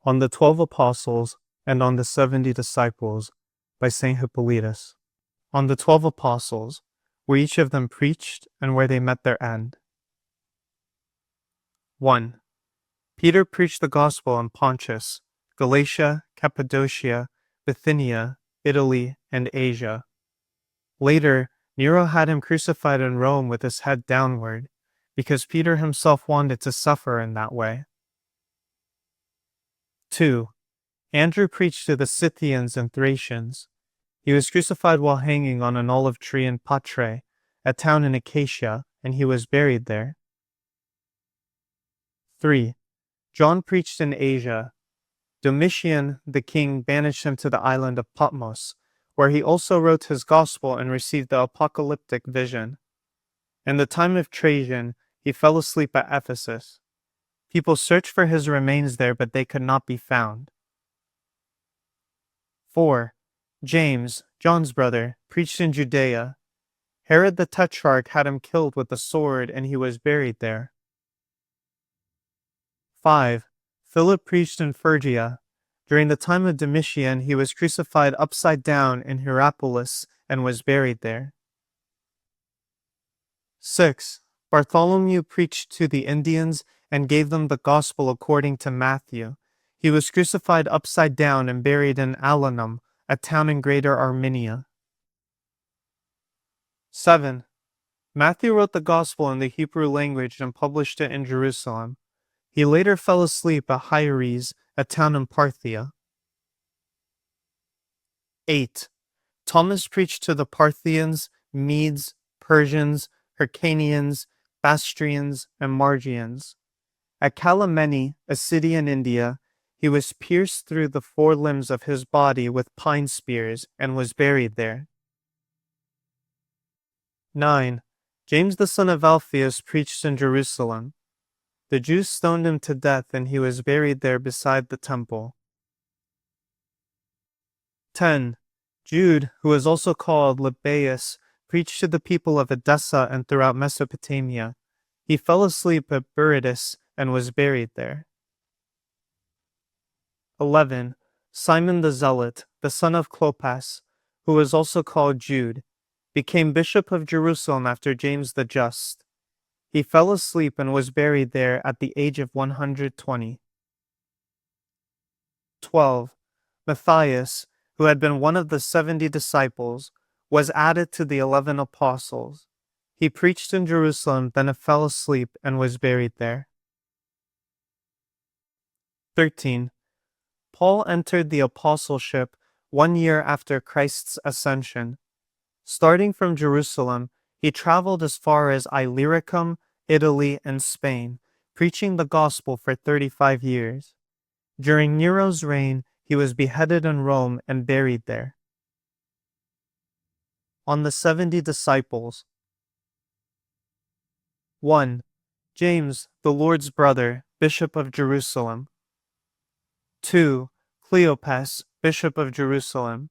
On the 12 Apostles and on the 70 Disciples by St. Hippolytus. On the 12 Apostles, where each of them preached and where they met their end. 1. Peter preached the gospel in Pontus, Galatia, Cappadocia, Bithynia, Italy, and Asia. Later, Nero had him crucified in Rome with his head downward, because Peter himself wanted to suffer in that way. 2. Andrew preached to the Scythians and Thracians. He was crucified while hanging on an olive tree in Patre, a town in Acacia, and he was buried there. 3. John preached in Asia. Domitian, the king, banished him to the island of Patmos, where he also wrote his gospel and received the apocalyptic vision. In the time of Trajan, he fell asleep at Ephesus. People searched for his remains there, but they could not be found. 4. James, John's brother, preached in Judea. Herod the Tetrarch had him killed with a sword, and he was buried there. 5. Philip preached in Phrygia. During the time of Domitian, he was crucified upside down in Hierapolis and was buried there. 6. Bartholomew preached to the Indians and gave them the gospel according to Matthew. He was crucified upside down and buried in Alanum, a town in Greater Armenia. 7. Matthew wrote the gospel in the Hebrew language and published it in Jerusalem. He later fell asleep at Hieres, a town in Parthia. 8. Thomas preached to the Parthians, Medes, Persians, Hyrcanians, Bastrians, and Margians. At Kalameni, a city in India, he was pierced through the four limbs of his body with pine spears and was buried there. 9. James the son of Alphaeus preached in Jerusalem. The Jews stoned him to death, and he was buried there beside the temple. 10. Jude, who was also called Lebbaeus, preached to the people of Edessa and throughout Mesopotamia. He fell asleep at Berytus and was buried there. 11. Simon the Zealot, the son of Clopas, who was also called Jude, became bishop of Jerusalem after James the Just. He fell asleep and was buried there at the age of 120. 12. Matthias, who had been one of the 70 disciples, was added to the 11 apostles. He preached in Jerusalem, then fell asleep and was buried there. 13. Paul entered the apostleship 1 year after Christ's ascension. Starting from Jerusalem, he traveled as far as Illyricum, Italy, and Spain, preaching the gospel for 35 years. During Nero's reign, he was beheaded in Rome and buried there. On the 70 disciples. 1. James, the Lord's brother, bishop of Jerusalem. 2. Cleopas, bishop of Jerusalem.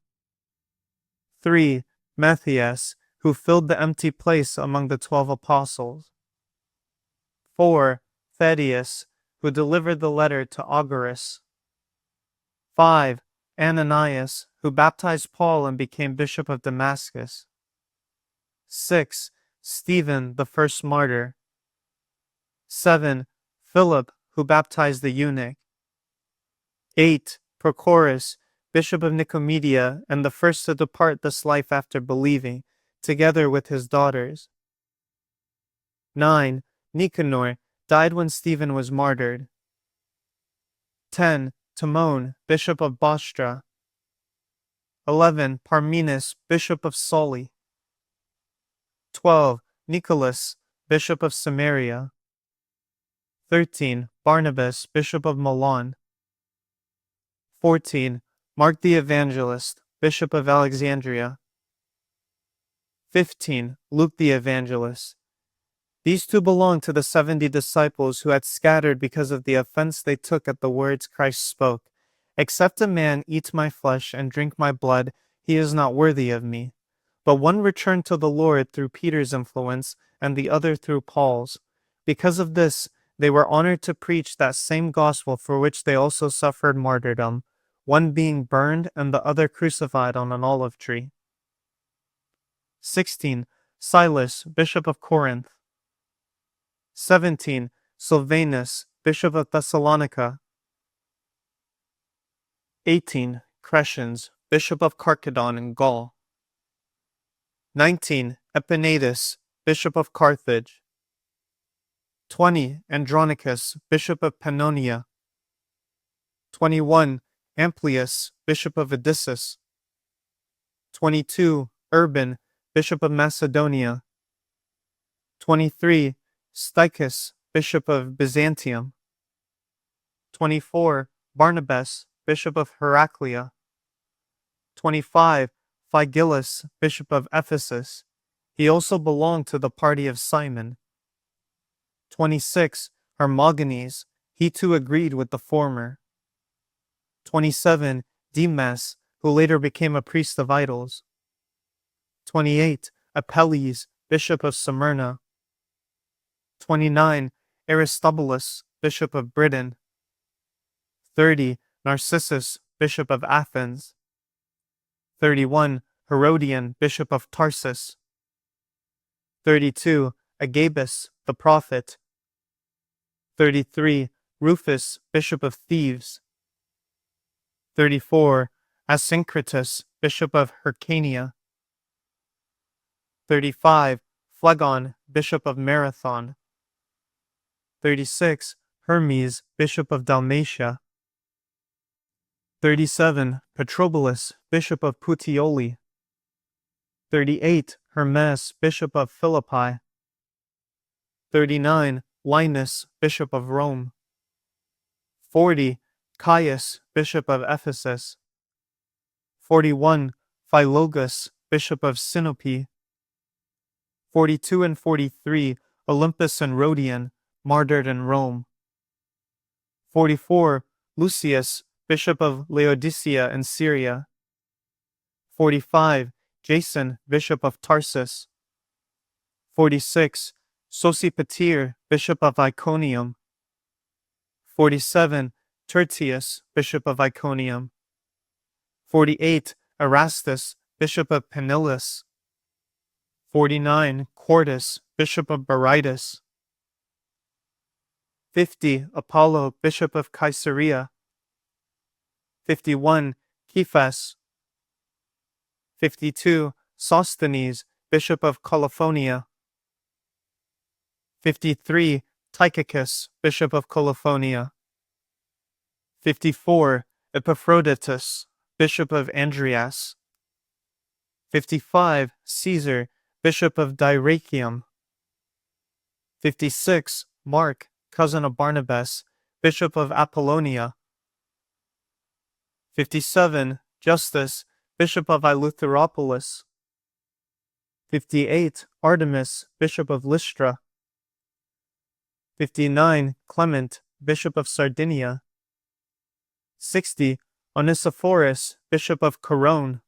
3. Matthias, who filled the empty place among the 12 apostles. 4. Thaddeus, who delivered the letter to Auguras. 5. Ananias, who baptized Paul and became bishop of Damascus. 6. Stephen, the first martyr. 7. Philip, who baptized the eunuch. 8. Prochorus, bishop of Nicomedia, and the first to depart this life after believing, together with his daughters. 9. Nicanor died when Stephen was martyred. 10. Timon, bishop of Bostra. 11. Parmenas, bishop of Soli. 12. Nicholas, bishop of Samaria. 13. Barnabas, bishop of Milan. 14. Mark the Evangelist, bishop of Alexandria. 15. Luke the Evangelist. These two belonged to the 70 disciples who had scattered because of the offense they took at the words Christ spoke. Except a man eat my flesh and drink my blood, he is not worthy of me. But one returned to the Lord through Peter's influence, and the other through Paul's. Because of this, They were honored to preach that same gospel for which they also suffered martyrdom, one being burned and the other crucified on an olive tree. 16. Silas, Bishop of Corinth. 17. Silvanus, Bishop of Thessalonica. 18. Crescens, Bishop of Carchedon in Gaul. 19. Epaenetus, Bishop of Carthage. 20. Andronicus, Bishop of Pannonia. 21. Amplius, Bishop of Edessus. 22. Urban, Bishop of Macedonia. 23. Stichus, Bishop of Byzantium. 24. Barnabas, Bishop of Heraclea. 25. Phygellus, Bishop of Ephesus. He also belonged to the party of Simon. 26. Hermogenes, he too agreed with the former. 27. Demas, who later became a priest of idols. 28. Apelles, Bishop of Smyrna. 29. Aristobulus, Bishop of Britain. 30. Narcissus, Bishop of Athens. 31. Herodian, Bishop of Tarsus. 32. Agabus, the prophet. 33. Rufus, Bishop of Thebes. 34. Asyncritus, Bishop of Hyrcania. 35. Phlegon, Bishop of Marathon. 36. Hermes, Bishop of Dalmatia. 37. Petrobulus, Bishop of Puteoli. 38. Hermes, Bishop of Philippi. 39. Linus, Bishop of Rome. 40. Caius, Bishop of Ephesus. 41. Philologus, Bishop of Sinope. 42 and 43. Olympus and Rhodion, martyred in Rome. 44. Lucius, Bishop of Laodicea and Syria. 45. Jason, Bishop of Tarsus. 46. Sosipater, Bishop of Iconium. 47. Tertius, Bishop of Iconium. 48. Erastus, Bishop of Penillus. 49. Quartus, Bishop of Berytus. 50. Apollo, Bishop of Caesarea. 51. Cephas. 52. Sosthenes, Bishop of Colophoniae. 53. Tychicus, Bishop of Colophoniae. 54. Epaphroditus, Bishop of Andreas. 55. Caesar, Bishop of Dyrrachium. 56. Mark, cousin of Barnabas, Bishop of Apollonia. 57. Justus, Bishop of Eleutheropolis. 58. Artemis, Bishop of Lystra. 59. Clement, Bishop of Sardinia. 60. Onesiphorus, Bishop of Corone.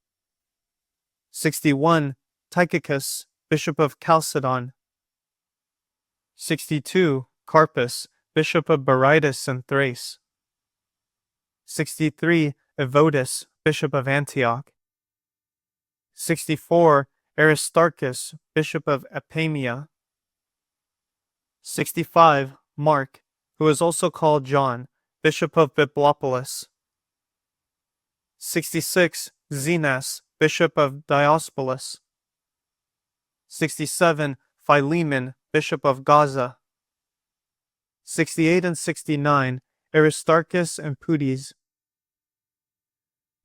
61. Tychicus, Bishop of Chalcedon. 62. Carpus, Bishop of Berytus and Thrace. 63. Evotus, Bishop of Antioch. 64. Aristarchus, Bishop of Apamea. 65. Mark, who is also called John, Bishop of Biblopolis. 66. Zenas, Bishop of Diospolis. 67. Philemon, Bishop of Gaza. 68 and 69. Aristarchus and Pudes.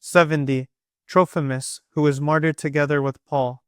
70. Trophimus, who was martyred together with Paul.